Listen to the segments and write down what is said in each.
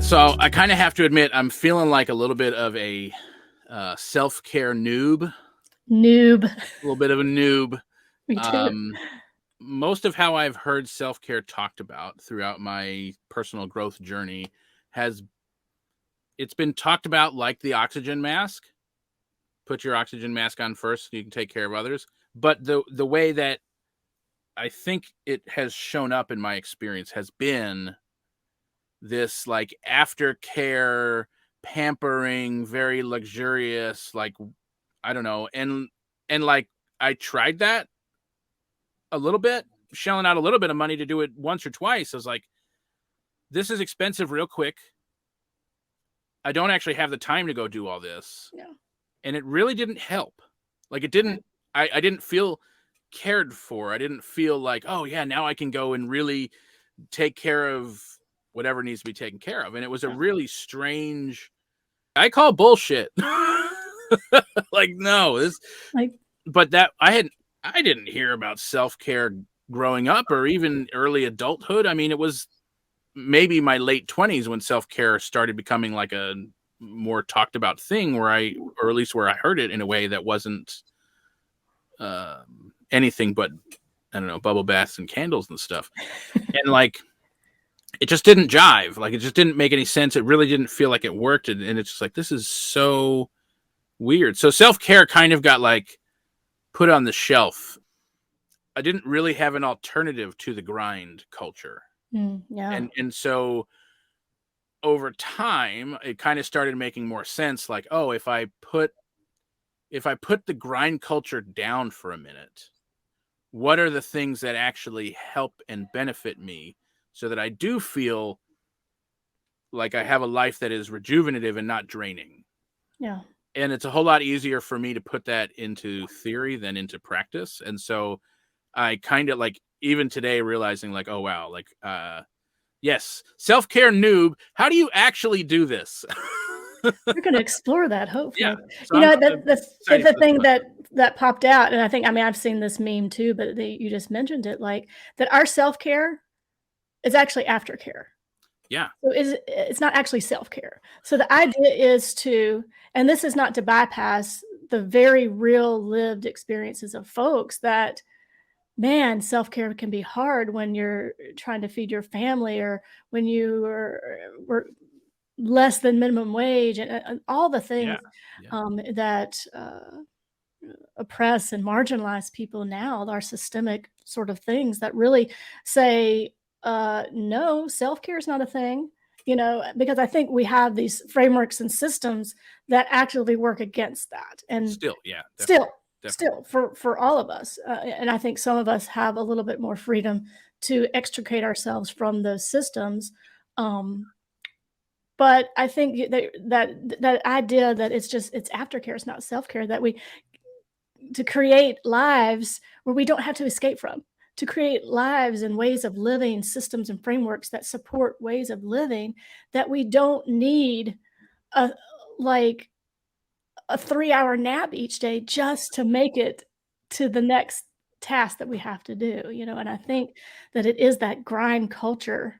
So I kind of have to admit, I'm feeling like a little bit of a self-care noob. Noob. A little bit of a noob. Me too. Most of how I've heard self-care talked about throughout my personal growth journey it's been talked about like the oxygen mask. Put your oxygen mask on first so you can take care of others. But the way that I think it has shown up in my experience has been this like aftercare, pampering, very luxurious, like I don't know, and like I tried that a little bit, shelling out a little bit of money to do it once or twice. I was like, this is expensive real quick. I don't actually have the time to go do all this. Yeah. And it really didn't help. Like it didn't, I didn't feel cared for. I didn't feel like, oh yeah, now I can go and really take care of whatever needs to be taken care of. And it was a really strange, I call bullshit. Like, no, this, Like, but that I didn't hear about self-care growing up or even early adulthood. I mean, it was maybe my late 20s when self-care started becoming like a more talked about thing or at least where I heard it in a way that wasn't anything but, I don't know, bubble baths and candles and stuff. And like, it just didn't jive. Like, it just didn't make any sense. It really didn't feel like it worked. And it's just like, this is so weird. So self-care kind of got like put on the shelf. I didn't really have an alternative to the grind culture. yeah. And so over time, it kind of started making more sense. Like, oh, if I put the grind culture down for a minute, what are the things that actually help and benefit me so that I do feel like I have a life that is rejuvenative and not draining? Yeah. And it's a whole lot easier for me to put that into theory than into practice. And so I kind of like, even today, realizing like, oh, wow, like, yes, self-care noob. How do you actually do this? We're going to explore that, hopefully. Yeah. So That's the thing that popped out. And I mean, I've seen this meme too, but you just mentioned it, like that our self-care is actually aftercare. Yeah. So it's not actually self-care. So the idea is and this is not to bypass the very real lived experiences of folks that, man, self-care can be hard when you're trying to feed your family or when you were less than minimum wage and all the things that oppress and marginalize people now are systemic sort of things that really say, no, self-care is not a thing, because I think we have these frameworks and systems that actually work against that. And still, yeah, still for all of us. And I think some of us have a little bit more freedom to extricate ourselves from those systems. But I think that idea that it's aftercare, it's not self-care, that to create lives where we don't have to escape from, to create lives and ways of living, systems and frameworks that support ways of living, that we don't need a 3-hour nap each day just to make it to the next task that we have to do, and I think that it is that grind culture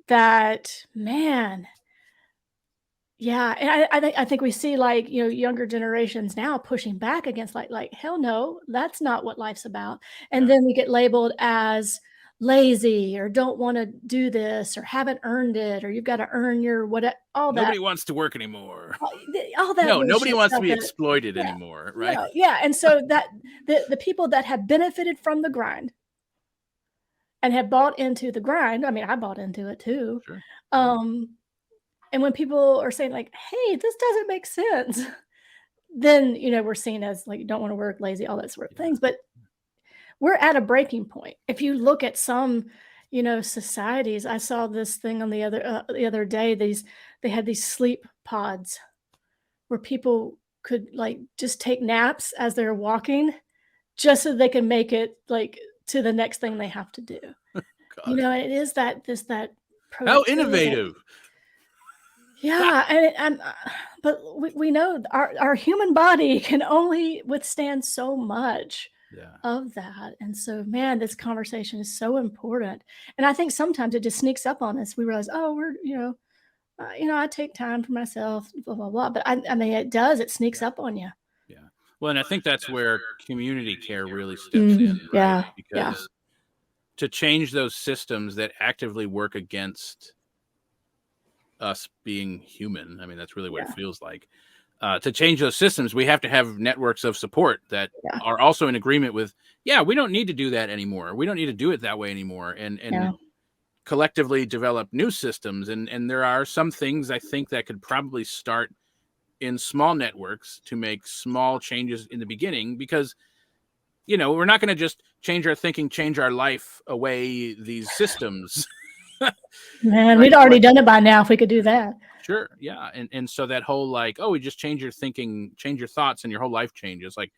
that, man, yeah, and I think we see younger generations now pushing back against like hell no, that's not what life's about. And then we get labeled as lazy or don't want to do this or haven't earned it or you've got to earn your all that. Nobody wants to work anymore. All that. No, nobody wants to be exploited anymore, right? No, yeah, and so that the people that have benefited from the grind and have bought into the grind, I mean, I bought into it too. Sure. And when people are saying like, hey, this doesn't make sense, then, we're seen as like, don't want to work, lazy, all that sort of things. But we're at a breaking point. If you look at some, societies, I saw this thing on the other day, they had these sleep pods where people could like just take naps as they're walking just so they can make it like to the next thing they have to do. It is that how innovative. Yeah, but we know our human body can only withstand so much of that. And so, man, this conversation is so important. And I think sometimes it just sneaks up on us. We realize, oh, I take time for myself, blah, blah, blah. But I mean, it does, it sneaks Yeah. up on you. Yeah. Well, and I think that's where community care really steps in, right? Yeah. Yeah. Because to change those systems that actively work against us being human, I mean, that's really what it Yeah. feels like. To change those systems, we have to have networks of support that Yeah. are also in agreement with, yeah, we don't need to do that anymore. We don't need to do it that way anymore. Yeah. And collectively develop new systems. And there are some things I think that could probably start in small networks to make small changes in the beginning, because we're not going to just change our thinking, change our life away these systems. Man, Right, we'd already like, done it by now if we could do that. sure, yeah. And so that whole, like, oh, we just change your thinking, change your thoughts, and your whole life changes. Like,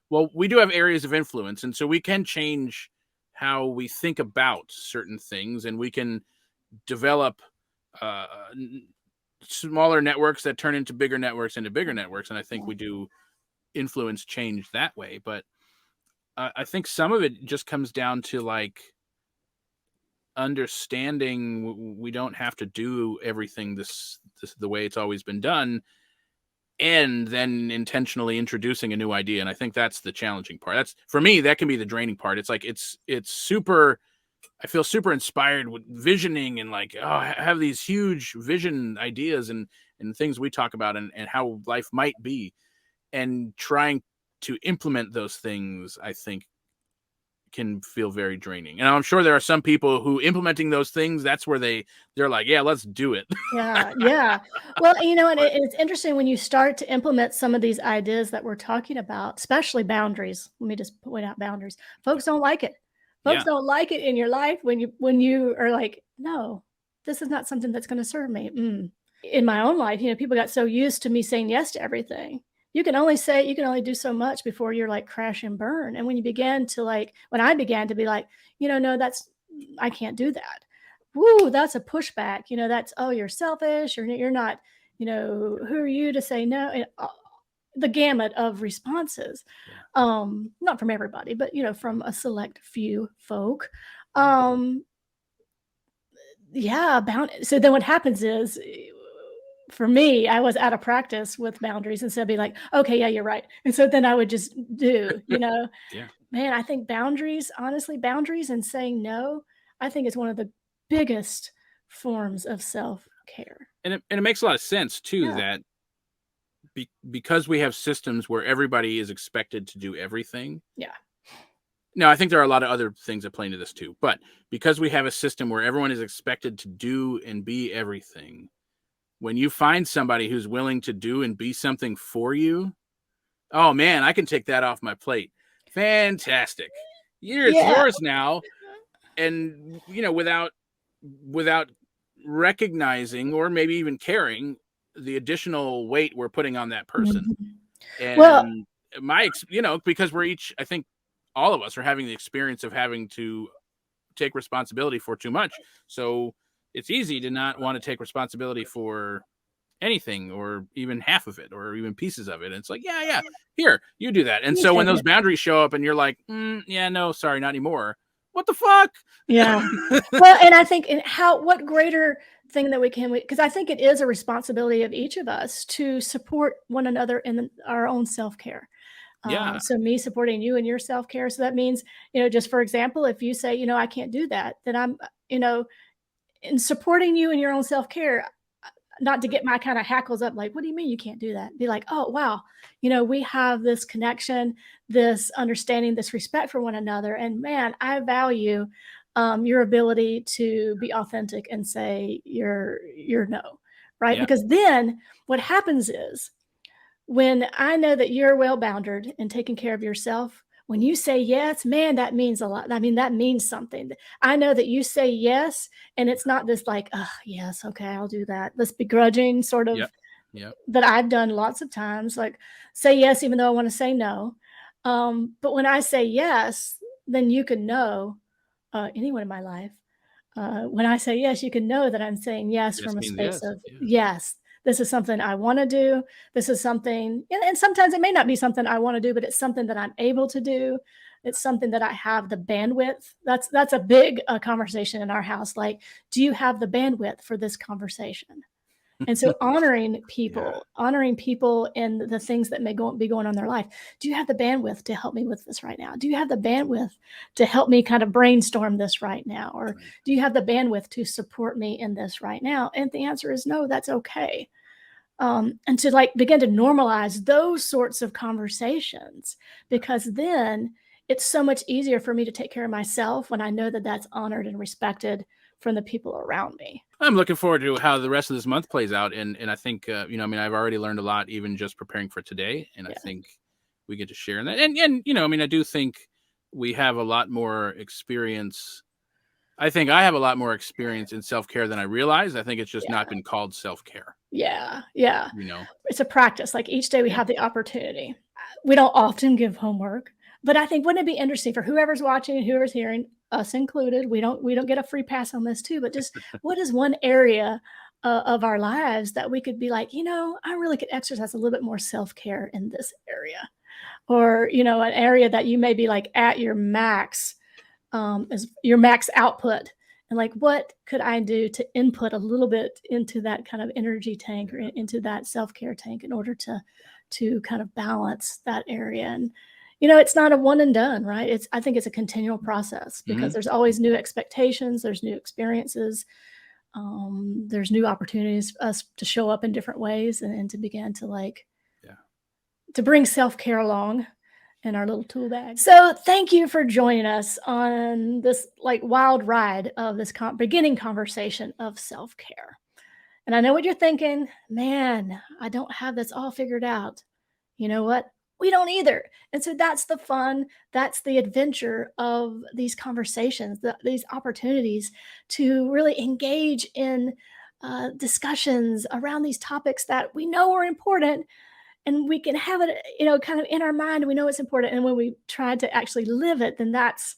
well, we do have areas of influence, and so we can change how we think about certain things, and we can develop uh, smaller networks that turn into bigger networks, and I think we do influence change that way. But I think some of it just comes down to, like, understanding we don't have to do everything this the way it's always been done, and then intentionally introducing a new idea. And I think that's the challenging part. That's, for me, that can be the draining part. It's like it's super, I feel super inspired with visioning, and, like, oh, I have these huge vision ideas and things we talk about, and how life might be, and trying to implement those things, I think, can feel very draining. And I'm sure there are some people who, implementing those things, that's where they're like, yeah, let's do it. Yeah, yeah. Well, and But it's interesting when you start to implement some of these ideas that we're talking about, especially boundaries. Let me just point out boundaries. yeah, Folks don't like it. Folks yeah, don't like it in your life when you are like, no, this is not something that's going to serve me. In my own life, people got so used to me saying yes to everything. You can only do so much before you're like crash and burn. And when you began to like, when I began to be like, no, I can't do that. Woo, that's a pushback. That's, oh, you're selfish. You're not, who are you to say no? And, the gamut of responses. yeah, Not from everybody, but from a select few folk. yeah, Um, yeah, so then what happens is, for me, I was out of practice with boundaries, and so I'd be like, "Okay, yeah, you're right." And so then I would just do. yeah. Man, I think boundaries, honestly, boundaries and saying no, I think is one of the biggest forms of self-care. And it makes a lot of sense too, Yeah, that because we have systems where everybody is expected to do everything. yeah, Now, I think there are a lot of other things that play into this too, but because we have a system where everyone is expected to do and be everything, when you find somebody who's willing to do and be something for you, oh man, I can take that off my plate. Fantastic. It's yeah, yours now. And without recognizing, or maybe even caring, the additional weight we're putting on that person. mhm. Well, And because we're each, I think all of us are having the experience of having to take responsibility for too much. So it's easy to not want to take responsibility for anything, or even half of it, or even pieces of it. And it's like, yeah, here, you do that. And you so when take those it. boundaries show up and you're like, yeah, no, sorry, not anymore. What the fuck? Yeah. Well, and I think what greater thing that we can, because I think it is a responsibility of each of us to support one another in our own self-care. Yeah, So me supporting you in your self-care. So that means, just for example, if you say, I can't do that, then I'm, in supporting you in your own self-care, not to get my kind of hackles up, like, what do you mean you can't do that? Be like, oh, wow, we have this connection, this understanding, this respect for one another. And man, I value your ability to be authentic and say your no, right? yeah, Because then what happens is, when I know that you're well bounded and taking care of yourself, when you say yes, man, that means a lot. I mean, that means something. I know that you say yes, and it's not this like, oh, yes, okay, I'll do that. This begrudging sort of yep, yep, that I've done lots of times, like say yes, even though I want to say no. But when I say yes, then you can know, anyone in my life, when I say yes, you can know that I'm saying yes yes from a means space yes. of Yeah, yes. This is something I want to do. This is something, and sometimes it may not be something I want to do, but it's something that I'm able to do. It's something that I have the bandwidth. That's a big conversation in our house. Like, do you have the bandwidth for this conversation? And so Yeah. honoring people and the things that may be going on in their life. Do you have the bandwidth to help me with this right now? Do you have the bandwidth to help me kind of brainstorm this right now? Or Right. do you have the bandwidth to support me in this right now? And the answer is no, that's okay. And to like begin to normalize those sorts of conversations, because then it's so much easier for me to take care of myself when I know that that's honored and respected from the people around me. I'm looking forward to how the rest of this month plays out, and I think I mean, I've already learned a lot even just preparing for today, and I Yeah. think we get to share in that. And I mean, I do think we have a lot more experience. I think I have a lot more experience in self care than I realize. I think it's just not Yeah. been called self care. Yeah. Yeah. You know. It's a practice. Like each day we Yeah. have the opportunity. We don't often give homework, but I think wouldn't it be interesting for whoever's watching and whoever's hearing, us included, we don't get a free pass on this too, but just what is one area of our lives that we could be like, I really could exercise a little bit more self-care in this area, or an area that you may be like at your max, as your max output, and like what could I do to input a little bit into that kind of energy tank or Yeah. into that self-care tank in order to kind of balance that area. And it's not a one and done, right? I think it's a continual process, because Mm-hmm. there's always new expectations, there's new experiences, there's new opportunities for us to show up in different ways, and to begin to like Yeah. to bring self-care along in our little tool bag. So thank you for joining us on this like wild ride of this beginning conversation of self-care. And I know what you're thinking, man, I don't have this all figured out. You know what? We don't either. And so that's the fun, that's the adventure of these conversations, these opportunities to really engage in discussions around these topics that we know are important, and we can have it, kind of in our mind. We know it's important. And when we try to actually live it, then that's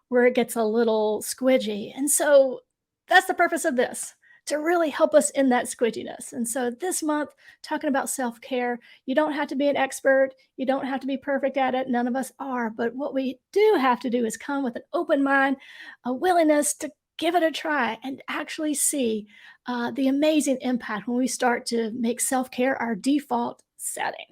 where it gets a little squidgy. And so that's the purpose of this, to really help us in that squidginess. And so this month, talking about self care, you don't have to be an expert. You don't have to be perfect at it. None of us are. But what we do have to do is come with an open mind, a willingness to give it a try and actually see the amazing impact when we start to make self care our default setting.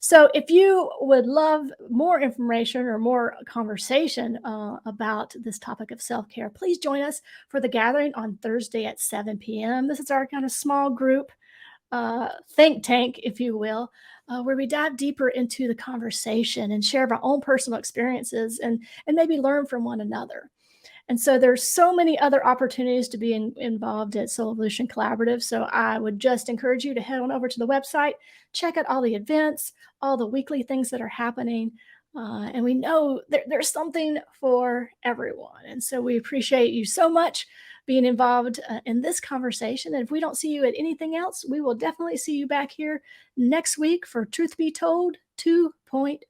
So, if you would love more information or more conversation about this topic of self care, please join us for the gathering on Thursday at 7 p.m. This is our kind of small group think tank, if you will, where we dive deeper into the conversation and share our own personal experiences, and maybe learn from one another. And so there's so many other opportunities to be involved at Soul Evolution Collaborative. So I would just encourage you to head on over to the website, check out all the events, all the weekly things that are happening. And we know there's something for everyone. And so we appreciate you so much being involved in this conversation. And if we don't see you at anything else, we will definitely see you back here next week for Truth Be Told 2.0.